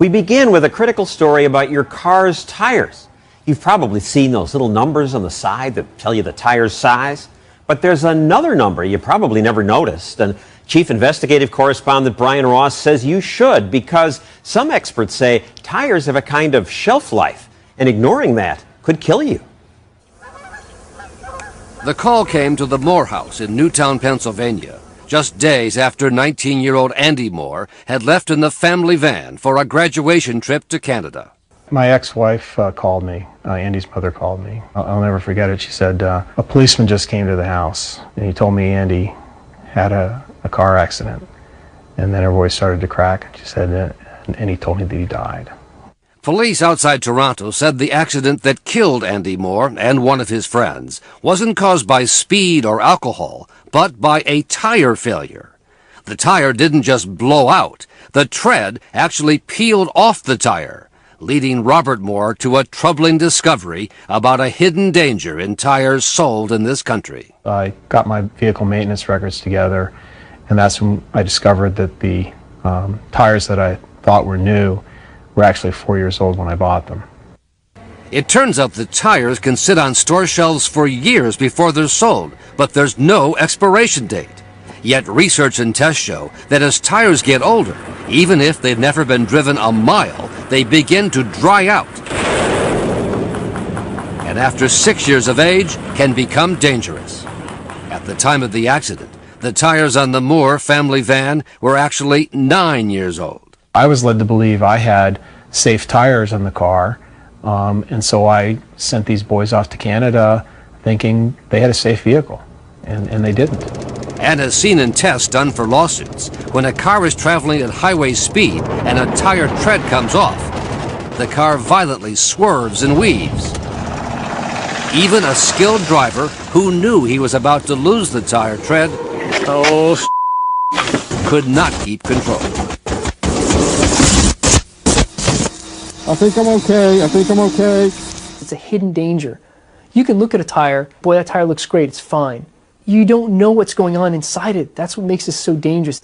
We begin with a critical story about your car's tires. You've probably seen those little numbers on the side that tell you the tire's size. But there's another number you probably never noticed. And Chief Investigative Correspondent Brian Ross says you should, because some experts say tires have a kind of shelf life, and ignoring that could kill you. The call came to the Moore House in Newtown, Pennsylvania, just days after 19-year-old Andy Moore had left in the family van for a graduation trip to Canada. My ex-wife called me. Andy's mother called me. I'll never forget it. She said, a policeman just came to the house, and he told me Andy had a car accident. And then her voice started to crack, and she said, and he told me that he died. Police outside Toronto said the accident that killed Andy Moore and one of his friends wasn't caused by speed or alcohol, but by a tire failure. The tire didn't just blow out. The tread actually peeled off the tire, leading Robert Moore to a troubling discovery about a hidden danger in tires sold in this country. I got my vehicle maintenance records together, and that's when I discovered that the tires that I thought were new were actually 4 years old when I bought them. It turns out that tires can sit on store shelves for years before they're sold, but there's no expiration date. Yet research and tests show that as tires get older, even if they've never been driven a mile, they begin to dry out. And after 6 years of age, can become dangerous. At the time of the accident, the tires on the Moore family van were actually 9 years old. I was led to believe I had safe tires on the car, and so I sent these boys off to Canada thinking they had a safe vehicle, and they didn't. And as seen in tests done for lawsuits, when a car is traveling at highway speed and a tire tread comes off, the car violently swerves and weaves. Even a skilled driver who knew he was about to lose the tire tread could not keep control. I think I'm okay. It's a hidden danger. You can look at a tire, boy, that tire looks great, it's fine. You don't know what's going on inside it. That's what makes this so dangerous.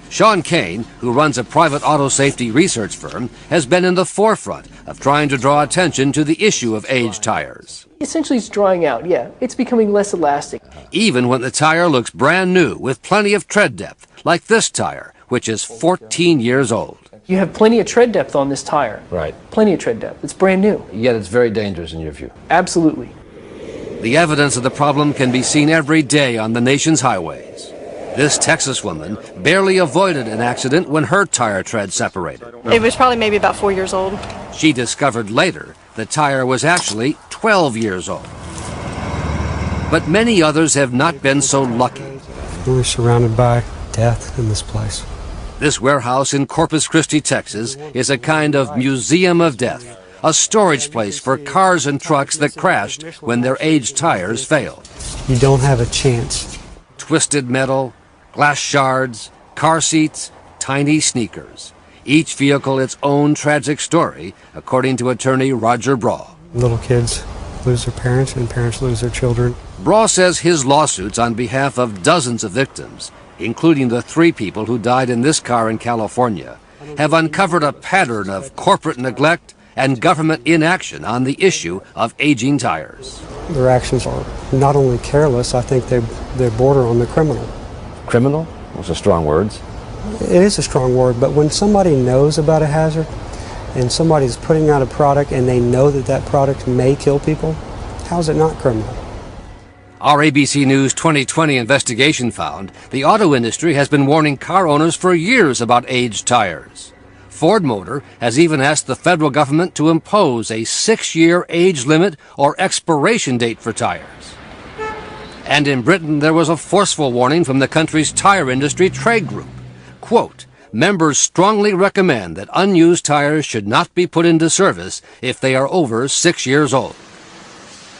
Sean Kane, who runs a private auto safety research firm, has been in the forefront of trying to draw attention to the issue of aged tires. Essentially, it's drying out, yeah. It's becoming less elastic. Even when the tire looks brand new with plenty of tread depth, like this tire, which is 14 years old. You have plenty of tread depth on this tire. Right. Plenty of tread depth. It's brand new. Yet it's very dangerous in your view. Absolutely. The evidence of the problem can be seen every day on the nation's highways. This Texas woman barely avoided an accident when her tire tread separated. It was probably maybe about 4 years old. She discovered later the tire was actually 12 years old. But many others have not been so lucky. We're surrounded by death in this place. This warehouse in Corpus Christi, Texas, is a kind of museum of death, a storage place for cars and trucks that crashed when their aged tires failed. You don't have a chance. Twisted metal, glass shards, car seats, tiny sneakers. Each vehicle its own tragic story, according to attorney Roger Braw. Little kids lose their parents and parents lose their children. Braw says his lawsuits on behalf of dozens of victims, including the 3 people who died in this car in California, have uncovered a pattern of corporate neglect and government inaction on the issue of aging tires. Their actions are not only careless, I think they border on the criminal. Criminal? Those are strong words. It is a strong word, but when somebody knows about a hazard and somebody's putting out a product and they know that that product may kill people, how is it not criminal? Our ABC News 2020 investigation found the auto industry has been warning car owners for years about aged tires. Ford Motor has even asked the federal government to impose a 6-year age limit or expiration date for tires. And in Britain, there was a forceful warning from the country's tire industry trade group. Quote, members strongly recommend that unused tires should not be put into service if they are over 6 years old.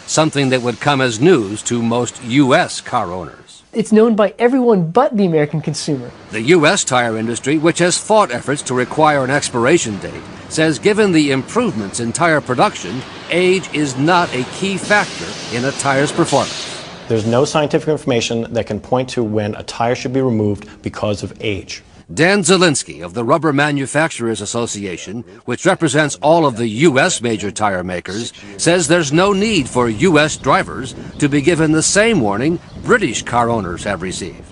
Something that would come as news to most U.S. car owners. It's known by everyone but the American consumer. The U.S. tire industry, which has fought efforts to require an expiration date, says given the improvements in tire production, age is not a key factor in a tire's performance. There's no scientific information that can point to when a tire should be removed because of age. Dan Zielinski of the Rubber Manufacturers Association, which represents all of the U.S. major tire makers, says there's no need for U.S. drivers to be given the same warning British car owners have received.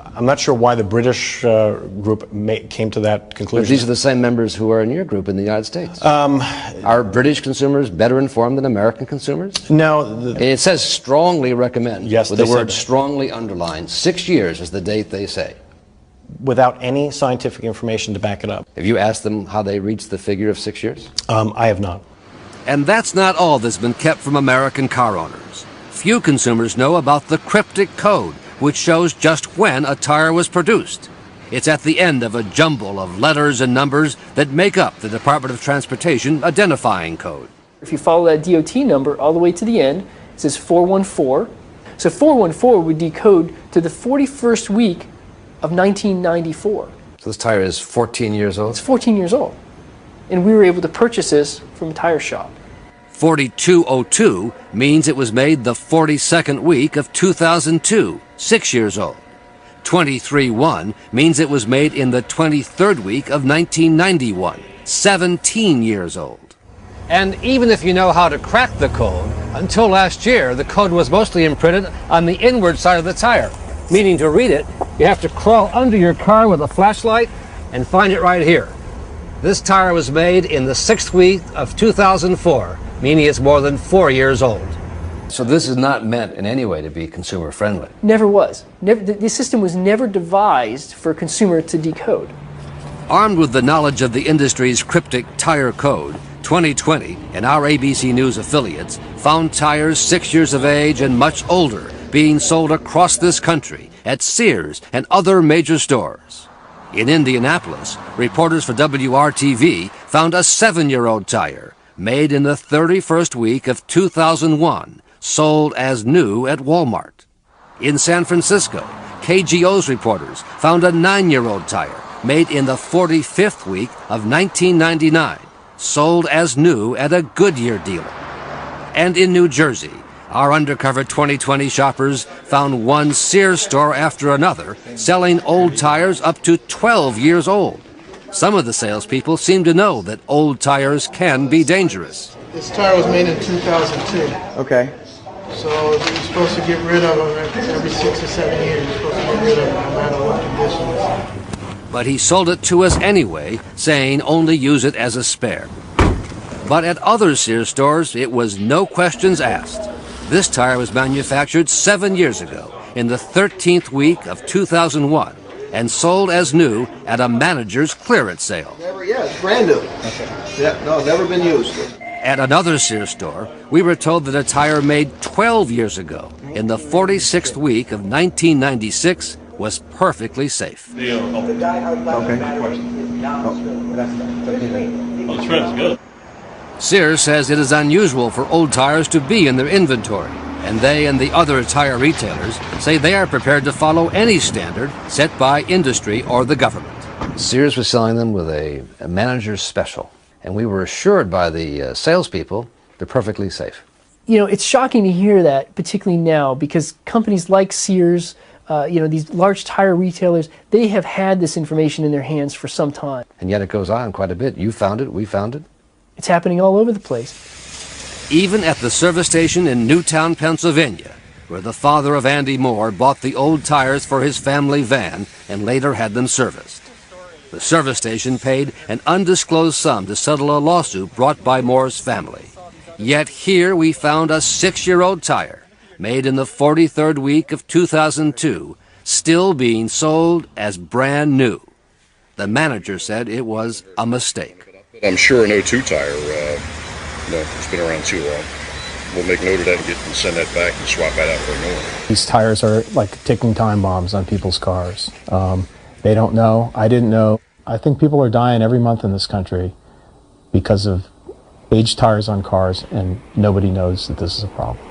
I'm not sure why the British group came to that conclusion. But these are the same members who are in your group in the United States. Are British consumers better informed than American consumers? No. It says strongly recommend. Yes, with the word strongly underlined. 6 years is the date they say. Without any scientific information to back it up. Have you asked them how they reached the figure of 6 years? I have not. And that's not all that's been kept from American car owners. Few consumers know about the cryptic code, which shows just when a tire was produced. It's at the end of a jumble of letters and numbers that make up the Department of Transportation identifying code. If you follow that DOT number all the way to the end, it says 414. So 414 would decode to the 41st week of 1994. So this tire is 14 years old? It's 14 years old. And we were able to purchase this from a tire shop. 4202 means it was made the 42nd week of 2002, 6 years old. 231 means it was made in the 23rd week of 1991, 17 years old. And even if you know how to crack the code, until last year the code was mostly imprinted on the inward side of the tire. Meaning to read it, you have to crawl under your car with a flashlight and find it right here. This tire was made in the 6th week of 2004, meaning it's more than 4 years old. So this is not meant in any way to be consumer friendly? Never was. This system was never devised for a consumer to decode. Armed with the knowledge of the industry's cryptic tire code, 2020 and our ABC News affiliates found tires 6 years of age and much older being sold across this country at Sears and other major stores. In Indianapolis, reporters for WRTV found a 7-year-old tire made in the 31st week of 2001, sold as new at Walmart. In San Francisco, KGO's reporters found a 9-year-old tire made in the 45th week of 1999, sold as new at a Goodyear dealer. And in New Jersey, our undercover 2020 shoppers found one Sears store after another selling old tires up to 12 years old. Some of the salespeople seem to know that old tires can be dangerous. This tire was made in 2002. Okay. So you're supposed to get rid of them every 6 or 7 years. You're supposed to get rid of them no matter what condition it's in. But he sold it to us anyway, saying only use it as a spare. But at other Sears stores, it was no questions asked. This tire was manufactured 7 years ago, in the 13th week of 2001, and sold as new at a manager's clearance sale. It's brand new. Okay. Yeah, no, never been used. At another Sears store, we were told that a tire made 12 years ago, in the 46th week of 1996, was perfectly safe. Okay. The trend's good. Sears says it is unusual for old tires to be in their inventory, and they and the other tire retailers say they are prepared to follow any standard set by industry or the government. Sears was selling them with a manager's special, and we were assured by the salespeople they're perfectly safe. You know, it's shocking to hear that, particularly now, because companies like Sears, these large tire retailers, they have had this information in their hands for some time. And yet it goes on quite a bit. You found it, we found it. It's happening all over the place. Even at the service station in Newtown, Pennsylvania, where the father of Andy Moore bought the old tires for his family van and later had them serviced. The service station paid an undisclosed sum to settle a lawsuit brought by Moore's family. Yet here we found a 6-year-old tire, made in the 43rd week of 2002, still being sold as brand new. The manager said it was a mistake. I'm sure an 02 tire, it's been around too long. We'll make note of that and send that back and swap that out for a new one. These tires are like ticking time bombs on people's cars. They don't know. I didn't know. I think people are dying every month in this country because of aged tires on cars, and nobody knows that this is a problem.